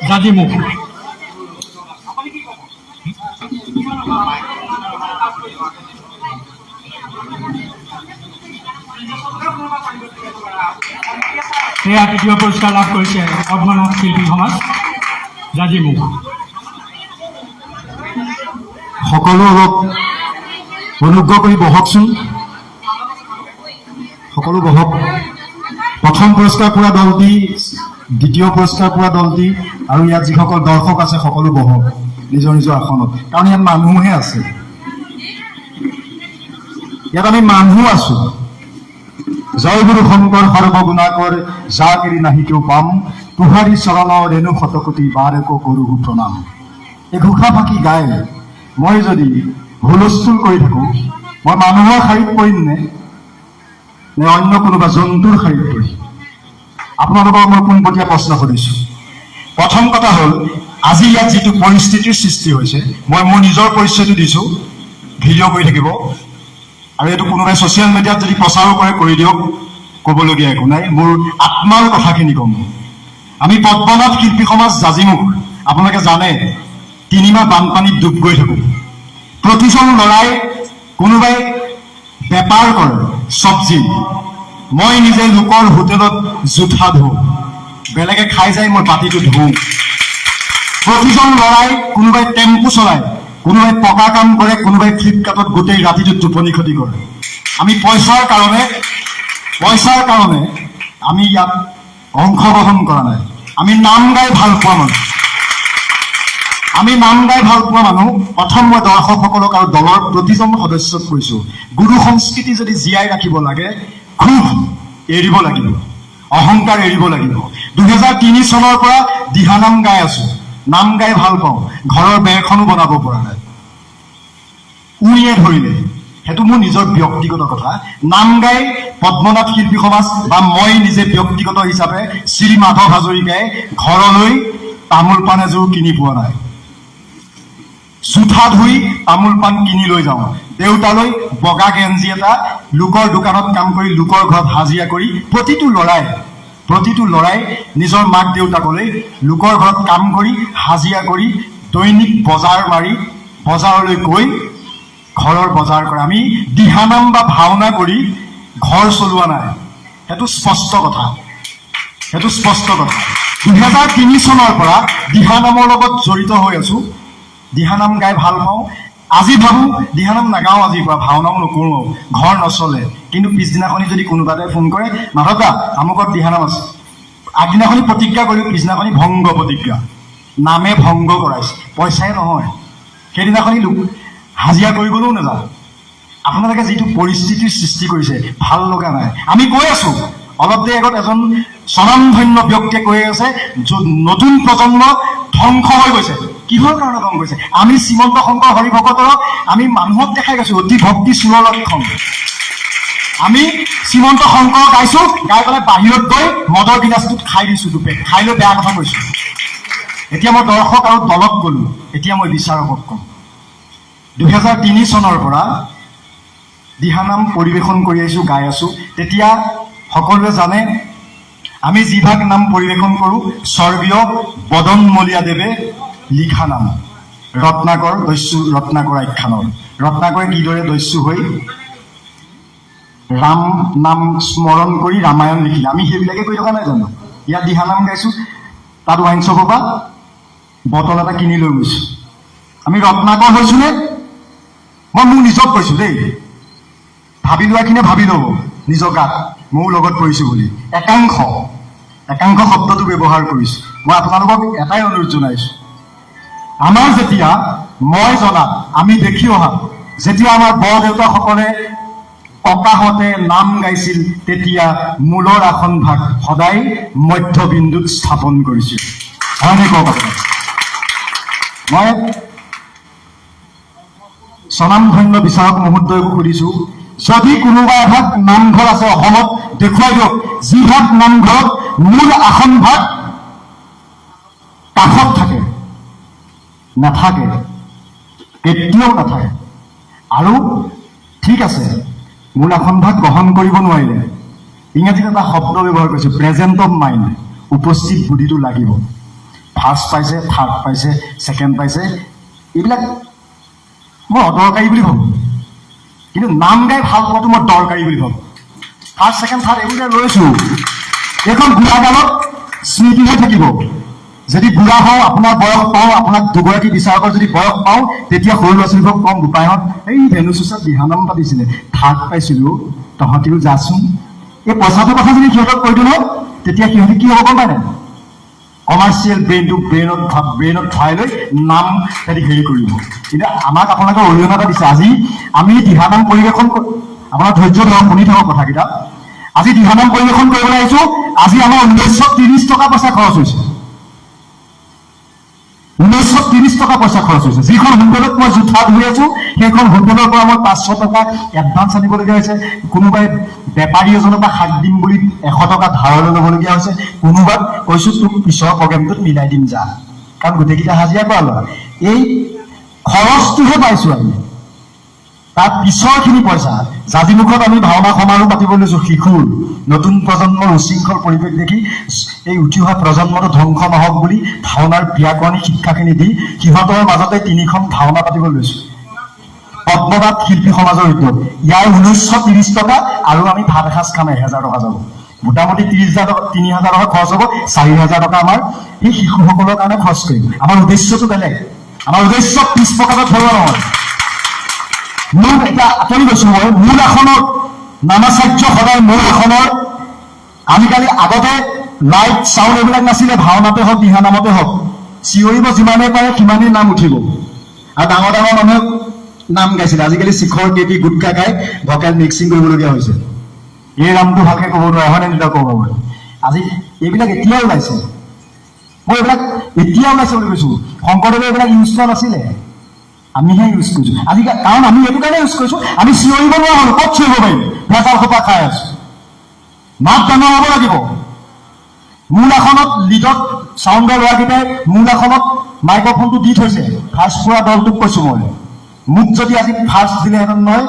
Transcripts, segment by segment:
জাজিমুখ। এয়া তৃতীয় পুৰস্কাৰ লাভ কৰিছে পদ্মনাথ শিল্পী সমাজ জাজিমুখ। সকলো অলপ অনুগ্ৰহ কৰি বহকচোন, সকলো বহক। প্ৰথম পুৰস্কাৰ পোৱা দলটি, দ্বিতীয় পুৰস্কাৰ পোৱা দলটি আৰু ইয়াত যিসকল দৰ্শক আছে সকলো বহক নিজৰ নিজৰ আসনত, কাৰণ ইয়াত মানুহহে আছে, ইয়াত আমি মানুহ আছো। জয় গুৰু শংকৰ সৰ্বগুণাকৰ, যাক এৰি নাহি কেও পাম, তোহাৰী চৰণৰ ৰেণু শতকোটি বাৰেকো কৰোঁ প্ৰণাম। এই ঘোষা ফাঁকি গাই মই যদি হুলস্থুল কৰি থাকোঁ, মই মানুহৰ শাৰীত পৰিম নে অন্য কোনোবা জন্তুৰ শাৰীত পৰিম? আপোনালোকক মই পোনপটীয়া প্ৰশ্ন সুধিছোঁ। প্ৰথম কথা হ'ল, আজি ইয়াত যিটো পৰিস্থিতিৰ সৃষ্টি হৈছে, মই মোৰ নিজৰ পৰিচয়টো দিছোঁ, ভিডিঅ' কৰি থাকিব, আৰু এইটো কোনোবাই ছ'চিয়েল মিডিয়াত যদি প্ৰচাৰো কৰে কৰি দিয়ক, ক'বলগীয়া একো নাই। মোৰ আত্মাৰ কথাখিনি ক'ম। আমি পদ্মনাথ শিল্পী সমাজ জাজিমুখ, আপোনালোকে জানে 3 মাহ বানপানীত ডুব গৈ থাকোঁ। প্ৰতিজন ল'ৰাই কোনোবাই বেপাৰ কৰে চব্জি, মই নিজে লোকৰ হোটেলত জোঠা ধুওঁ, বেলেগে খাই যায় মই পাতিটো ধুওঁ। প্ৰতিজন ল'ৰাই কোনোবাই টেম্পু চলায়, কোনোবাই পকা কাম কৰে, কোনোবাই ফ্লিপকাৰ্টত গোটেই ৰাতিটো টোপনি ক্ষতি কৰে। আমি পইচাৰ কাৰণে আমি ইয়াত অংশগ্ৰহণ কৰা নাই। আমি নাম গাই ভাল পোৱা মানুহ। প্ৰথম মই দৰ্শকসকলক আৰু দলৰ প্ৰতিজন সদস্যক কৈছোঁ, গুৰু সংস্কৃতি যদি জীয়াই ৰাখিব লাগে, ক্ষোভ এৰিব লাগিব, অহংকাৰ এৰিব লাগিব। 2003 চনৰ পৰা দিহানাম গাই আছো, নাম গাই ভাল পাওঁ, ঘৰৰ বেৰখনো বনাব পৰা নাই, উৰিয়ে ধৰিলে। সেইটো মোৰ নিজৰ ব্যক্তিগত কথা। নাম গাই পদ্মনাথ শিল্পী সমাজ বা মই নিজে ব্যক্তিগত হিচাপে শ্ৰী মাধৱ হাজৰিকাই ঘৰলৈ তামোল পাণ এযোৰ কিনি পোৱা নাই। জোঠা ধুই তামোল পাণ কিনি লৈ যাওঁ। দেউতালৈ বগা গেঞ্জি এটা, লোকৰ দোকানত কাম কৰি, লোকৰ ঘৰত হাজিৰা কৰি, প্ৰতিটো ল'ৰাই নিজৰ মাক দেউতাকলৈ লোকৰ ঘৰত কাম কৰি, হাজিৰা কৰি, দৈনিক বজাৰ মাৰি, বজাৰলৈ গৈ ঘৰৰ বজাৰ কৰে। আমি দিহানাম বা ভাওনা কৰি ঘৰ চলোৱা নাই। সেইটো স্পষ্ট কথা। 2003 চনৰ পৰা দিহানামৰ লগত জড়িত হৈ আছো, দিহানাম গাই ভাল পাওঁ। আজি ভাবোঁ দিহানাম নাগাওঁ, আজিৰ পৰা ভাওনাও নকৰোঁ, ঘৰ নচলে। কিন্তু পিছদিনাখনি যদি কোনোবা এটাই ফোন কৰে, মাধৱ দা আমুকত দিহানাম আছে, আগদিনাখনি প্ৰতিজ্ঞা কৰিও পিছদিনাখনি ভংগ প্ৰতিজ্ঞা, নামে ভংগ কৰাইছে, পইচাই নহয়। সেইদিনাখনি হাজিৰা কৰিবলৈও নাযাওঁ। আপোনালোকে যিটো পৰিস্থিতিৰ সৃষ্টি কৰিছে ভাল লগা নাই। আমি কৈ আছো, অলপ দেৰি আগত এজন স্বনামধন্য ব্যক্তিয়ে কৈ আছে, নতুন প্ৰজন্ম ধ্বংস হৈ গৈছে। কিহৰ কাৰণে ধ্বংস হৈছে? আমি শ্ৰীমন্ত শংকৰ হৰিভকতক আমি মানুহক দেখাই গৈছো অতি ভক্তি চুৰৰ লক্ষণ। আমি শ্ৰীমন্ত শংকৰ গাইছো, গাই পেলাই বাহিৰত গৈ মদৰ গিলাচটোত খাই দিছো, দুপেক খাই লৈ বেয়া কথা কৈছো। এতিয়া মই দৰ্শক আৰু দলক গ'লো, এতিয়া মই বিচাৰকক ক'ম। 2003 চনৰ পৰা দিহানাম পৰিৱেশন কৰি আহিছোঁ, গাই আছোঁ। তেতিয়া সকলোৱে জানে আমি যিভাগ নাম পৰিৱেশন কৰোঁ, স্বৰ্গীয় বদনমলীয়াদেৱে লিখা নাম, ৰত্নাকৰ আখ্যানৰ। ৰত্নাকৰে কিদৰে দস্যু হৈ ৰাম নাম স্মৰণ কৰি ৰামায়ণ লিখিলে, আমি সেইবিলাকে কৰি থকা নাই জানো? ইয়াত দিহানাম গাইছোঁ, তাত ৱাইন শ্বপৰ পৰা বটল এটা কিনি লৈ গৈছোঁ। আমি ৰত্নাকৰ হৈছোঁ নে? মই মোৰ নিজক কৈছোঁ দেই, ভাবি লোৱাখিনিয়ে ভাবি ল'ব নিজৰ গাত, ময়ো লগত পৰিছোঁ বুলি। একাংশ শব্দটো ব্যৱহাৰ কৰিছোঁ। মই আপোনালোকক এটাই অনুৰোধ জনাইছোঁ, আমাৰ যেতিয়া মই জনাত, আমি দেখি অহা, যেতিয়া আমাৰ বৰদেউতাসকলে ককাহঁতে নাম গাইছিল, তেতিয়া মূলৰ আসনভাগ সদায় মধ্যবিন্দুত স্থাপন কৰিছিল। হয়নে কওক আপুনি? মই স্বনামধন্য বিচাৰক মহোদয়ক সুধিছোঁ, যদি কোনোবা এভাগ নামঘৰ আছে অসমত, দেখুৱাই দিয়ক যিভাগ নামঘৰত মূল আসনভাগ কাষত থাকে। নাথাকে, কেতিয়াও নাথাকে। আৰু ঠিক আছে, মূল আসনভাগ গ্ৰহণ কৰিব নোৱাৰিলে, ইংৰাজীত এটা শব্দ ব্যৱহাৰ কৰিছোঁ, প্ৰেজেণ্ট অফ মাইণ্ড, উপস্থিত বুদ্ধিটো লাগিব। ফাৰ্ষ্ট পাইছে, থাৰ্ড পাইছে, ছেকেণ্ড পাইছে, এইবিলাক মই অদৰকাৰী বুলি ভাবোঁ। কিন্তু নাম গাই ভাল পোৱাটো মই দৰকাৰী বুলি ভাবোঁ। ফাৰ্ষ্ট, ছেকেণ্ড, থাৰ্ড এইবোৰ যে লৈছোঁ, এইখন বুঢ়াকালত স্মৃতি হৈ থাকিব। যদি বুঢ়া হওঁ, আপোনাৰ বয়স পাওঁ, আপোনাক দুগৰাকী বিচাৰকৰ যদি বয়স পাওঁ, তেতিয়া সৰু ল'ৰা ছোৱালীবোৰক কম, গোপাইহঁত এই ভেনুচুচত দিহানাম পাতিছিলে, থাৰ্ড পাইছিলোঁ, তহঁতিও যাচোন। এই পইচাটোৰ কথা যদি সিহঁতক কৈ দিওঁ, তেতিয়া সিহঁতে কি হ'ব গম পায় নাই? কমাৰ্চিয়েল ব্ৰেইনত ভৰাই লৈ নাম সিহঁতি হেৰি কৰিব। কিন্তু আমাক আপোনালোকে অৰিহণা এটা দিছে। আজি আমি দিহানাম পৰিৱেশন, আপোনাৰ ধৈৰ্য ধৰক, শুনি থাকক কথাকেইটা। আজি দিহানাম পৰিৱেশন কৰিবলৈ আহিছোঁ। আজি আমাৰ 1930 টকা পইচা খৰচ হৈছে। 1930 টকা পইচা খৰচ হৈছে। যিখন হোটেলত মই জোঠা ধুই আছোঁ, সেইখন হোটেলৰ পৰা মই 500 টকা এডভান্স আনিবলগীয়া হৈছে। কোনোবাই বেপাৰী এজনৰ পৰা শাক দিম বুলি 100 টকা ধাৰলৈ ল'বলগীয়া হৈছে। কোনোবাক কৈছোঁ তোক পিছৰ প্ৰগ্ৰেমটোত মিলাই দিম যা, কাৰণ গোটেইকেইটা হাজিৰা কৰা ল'ৰা। এই খৰচটোহে পাইছোঁ আমি। তাৰ পিছৰখিনি পইচা জাজিমুখত আমি ভাওনা সমাৰোহ পাতিব লৈছোঁ। শিশুৰ নতুন প্ৰজন্মৰ উশৃংখল পৰিৱেশ দেখি এই উঠি অহা প্ৰজন্মটো ধ্বংস নহওক বুলি ভাওনাৰ ব্যাকৰণিক শিক্ষাখিনি দি সিহঁতৰ মাজতে 3খন ভাওনা পাতিব লৈছোঁ। পদ্মনাথ শিল্পী সমাজৰ উদ্যোগ, ইয়াৰ 1930 টকা, আৰু আমি ভাত এসাঁজ খাম 1000 টকা যাব। মোটামুটি 3,000 টকা খৰচ হ'ব। 4,000 টকা আমাৰ সেই শিশুসকলৰ কাৰণে খৰচ কৰিম। আমাৰ উদ্দেশ্যটো বেলেগ। আমাৰ উদ্দেশ্য পিছ পকেটত ভৰোৱা নহয়। মোৰ এতিয়া আঁতৰি গৈছোঁ মই। মূল আসনৰ নামাচাৰ্য সদায় মূল আসনৰ। আজিকালি আগতে লাইট চাউণ্ড এইবিলাক নাছিলে। ভাওনাতে হওক, দিহানামতে হওক, চিঞৰিব যিমানেই পাৰে সিমানেই নাম উঠিব। আৰু ডাঙৰ ডাঙৰ মানুহে নাম গাইছিলে। আজিকালি শিখৰ কেপি গুটকা গাই ভকেল মিক্সিং কৰিবলগীয়া হৈছে। এই নামটো ভালকৈ ক'ব নোৱাৰে, হয়নে তেতিয়া ক'ব পাৰি। আজি এইবিলাক এতিয়াও ওলাইছে। মই এইবিলাক এতিয়া ওলাইছে বুলি কৈছোঁ। শংকৰদেৱে এইবিলাক ইউজ কৰা নাছিলে, আমিহে ইউজ কৰিছোঁ আজিকালি। কাৰণ আমি এইটো কাৰণে ইউজ কৰিছোঁ, আমি চিঞৰিব নোৱাৰা হ'লোঁ। ক'ত চিঞৰিব পাৰিম? ভেজাল সোপা খাই আছোঁ। মাত ডাঙৰ হ'ব লাগিব। মূল আসনত লিডত চাউণ্ডৰ ল'ৰাকেইটাই মূল আসনত মাইক্ৰফোনটো দি থৈছে। ফাৰ্ষ্ট পুৰা দলটোক কৈছোঁ মই, মোক যদি আজি ফাৰ্ষ্ট দিলেহেঁতেন নহয়,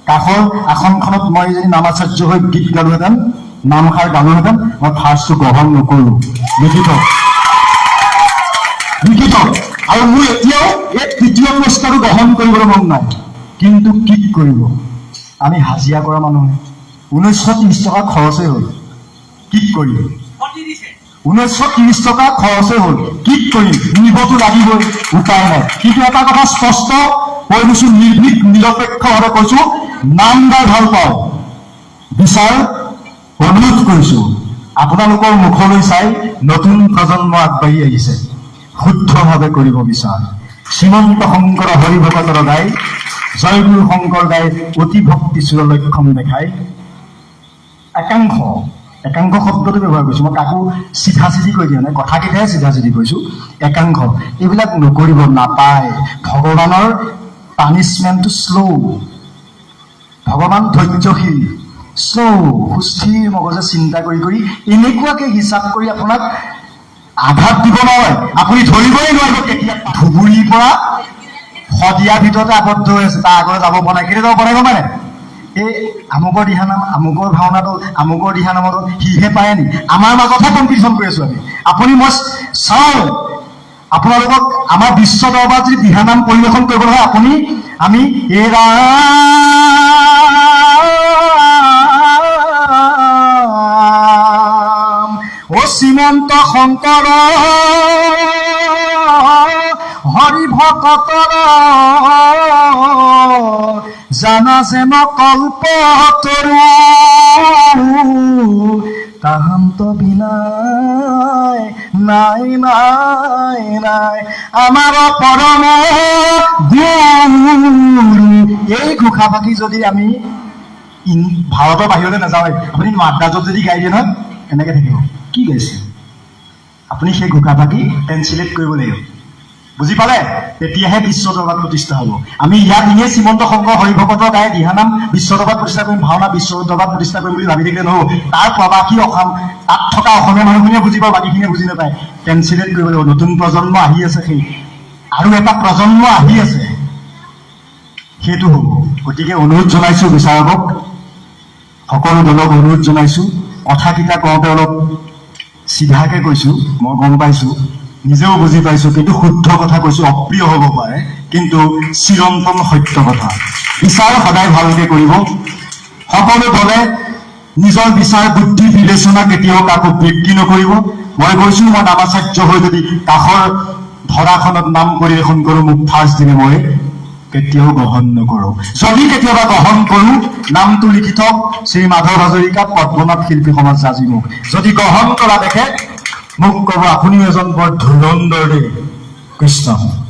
কাষৰ আসনখনত মই যদি নামাচাৰ্য হৈ গীত গালোহেঁতেন, নামষাৰ গালোহেঁতেন, মই ফাৰ্ষ্টটো গ্ৰহণ নকৰোঁ। লিখিত। আৰু মোৰ এতিয়াও এই 3য় পুৰস্কাৰটো গ্ৰহণ কৰিবলৈ মন নাই। কিন্তু কি কৰিব, আমি হাজিৰা কৰা মানুহে। 1930 টকা খৰচেই হ'ল, কি কৰিম? 1930 টকা খৰচেই হ'ল, কি কৰিম? নিবতো লাগিবই, উপায় নাই। কিন্তু এটা কথা স্পষ্ট কৈ দিছোঁ, নিৰ্ভীক নিৰপেক্ষভাৱে কৈছোঁ, নাম গাই ভাল পাওঁ। বিচাৰ অনুৰোধ কৰিছোঁ, আপোনালোকৰ মুখলৈ চাই নতুন প্ৰজন্ম আগবাঢ়ি আহিছে, শুদ্ধভাৱে কৰিব বিচাৰ। শ্ৰীমন্ত শংকৰ হৰিভকতৰ গাই, জয়গুৰু শংকৰ গাই অতি ভক্তি চুৰ লক্ষণ দেখাই। একাংশ শব্দটো ব্যৱহাৰ কৰিছোঁ। মই কাকো চিধা চিধি কৈ দিয়া নাই, কথাকেইটাহে চিধা চিধি কৈছোঁ। একাংশ এইবিলাক নকৰিব, নাপায়। ভগৱানৰ পানিছমেণ্টটো শ্ল'। ভগৱান ধৈৰ্যশীল, শ্ল', সুস্থিৰ মগজে চিন্তা কৰি কৰি এনেকুৱাকৈ হিচাপ কৰি আপোনাক আঘাত দিব নহয়, আপুনি ধৰিবই নোৱাৰিব কেতিয়া। ধুবুৰীৰ পৰা শদিয়াৰ ভিতৰতে আবদ্ধ হৈ আছে, তাৰ আগতে যাব পৰা নাই। কেতিয়া যাব পৰা নাই গম পায়? এই আমুকৰ দিহানাম, আমুকৰ ভাওনাটো, আমুকৰ দিহানামতো সিহে পাৰে নি? আমাৰ মাজতহে কম্পিটিশ্যন কৰি আছোঁ আমি। আপুনি মই চাওঁ, আপোনালোকক আমাৰ বিশ্ব দৰবাৰত যদি দিহানাম পৰিৱেশন কৰিবলৈ হয়, আমি এৰা শ্ৰীমন্ত শংকৰ হৰিভকতৰ জানা যেন কল্পতৰু তাহান্ত বিনাই নাই নাই নাই আমাৰ পৰম গুৰু। এই ঘোষা ফাঁকি যদি আমি ভাৰতৰ বাহিৰলৈ নাযাওঁ, আপুনি মাদ্ৰাজত যদি গাই দিয়ে নহয়, এনেকৈ থাকিব। কি গাইছে আপুনি? সেই ঘোষা ফাঁকি ট্ৰেন্সলেট কৰিব লাগিব, বুজি পালে? তেতিয়াহে বিশ্ব দৰবাৰত প্ৰতিষ্ঠা হ'ব। আমি ইয়াত এনেই শ্ৰীমন্ত শংকৰ হৰিভকতৰ গাই দিহানাম বিশ্ব দৰবাৰত প্ৰতিষ্ঠা কৰিম, ভাওনা বিশ্ব দৰবাৰত প্ৰতিষ্ঠা কৰিম বুলি ভাবি থাকিলে নহ'ব। তাৰ প্ৰবাসী অসম, তাত থকা অসমীয়া মানুহখিনিয়ে বুজি পাব, বাকীখিনিয়ে বুজি নাপায়। ট্ৰেন্সলেট কৰিব লাগিব। নতুন প্ৰজন্ম আহি আছে, সেই আৰু এটা প্ৰজন্ম আহি আছে, সেইটো হ'ব। গতিকে অনুৰোধ জনাইছোঁ বিচাৰকক, সকলো দলক অনুৰোধ জনাইছোঁ, কথাকেইটা কওঁতে অলপ চিধাকৈ কৈছোঁ, মই গম পাইছোঁ। নিজেও বুজি পাইছো, কিন্তু শুদ্ধ কথা কৈছো, অপ্ৰিয় হ'ব পাৰে, কিন্তু চিৰন্তন সত্য কথা। বিচাৰ সদায় ভালকে কৰিব। সকলো দলে নিজৰ বিচাৰ বুদ্ধি বিবেচনা কেতিয়াও কাকো বিক্ৰী নকৰিব। মই কৈছো, মই নামাচাৰ্য হৈ যদি কাষৰ ধৰাখনত নাম পৰিৱেশন কৰো, মোক ফাৰ্ষ্ট দিনে মই কেতিয়াও গ্ৰহণ নকৰো। যদি কেতিয়াবা গ্ৰহণ কৰো, নামটো লিখি থওক, শ্ৰী মাধৱ হাজৰিকা পদ্মনাথ শিল্পী সমাজ জাঁজিমুখ। যদি গ্ৰহণ কৰা দেখে মোক ক'ব, আপুনিও এজন বৰ ধুৰন্ধৰ দেই। কৃষ্ণ।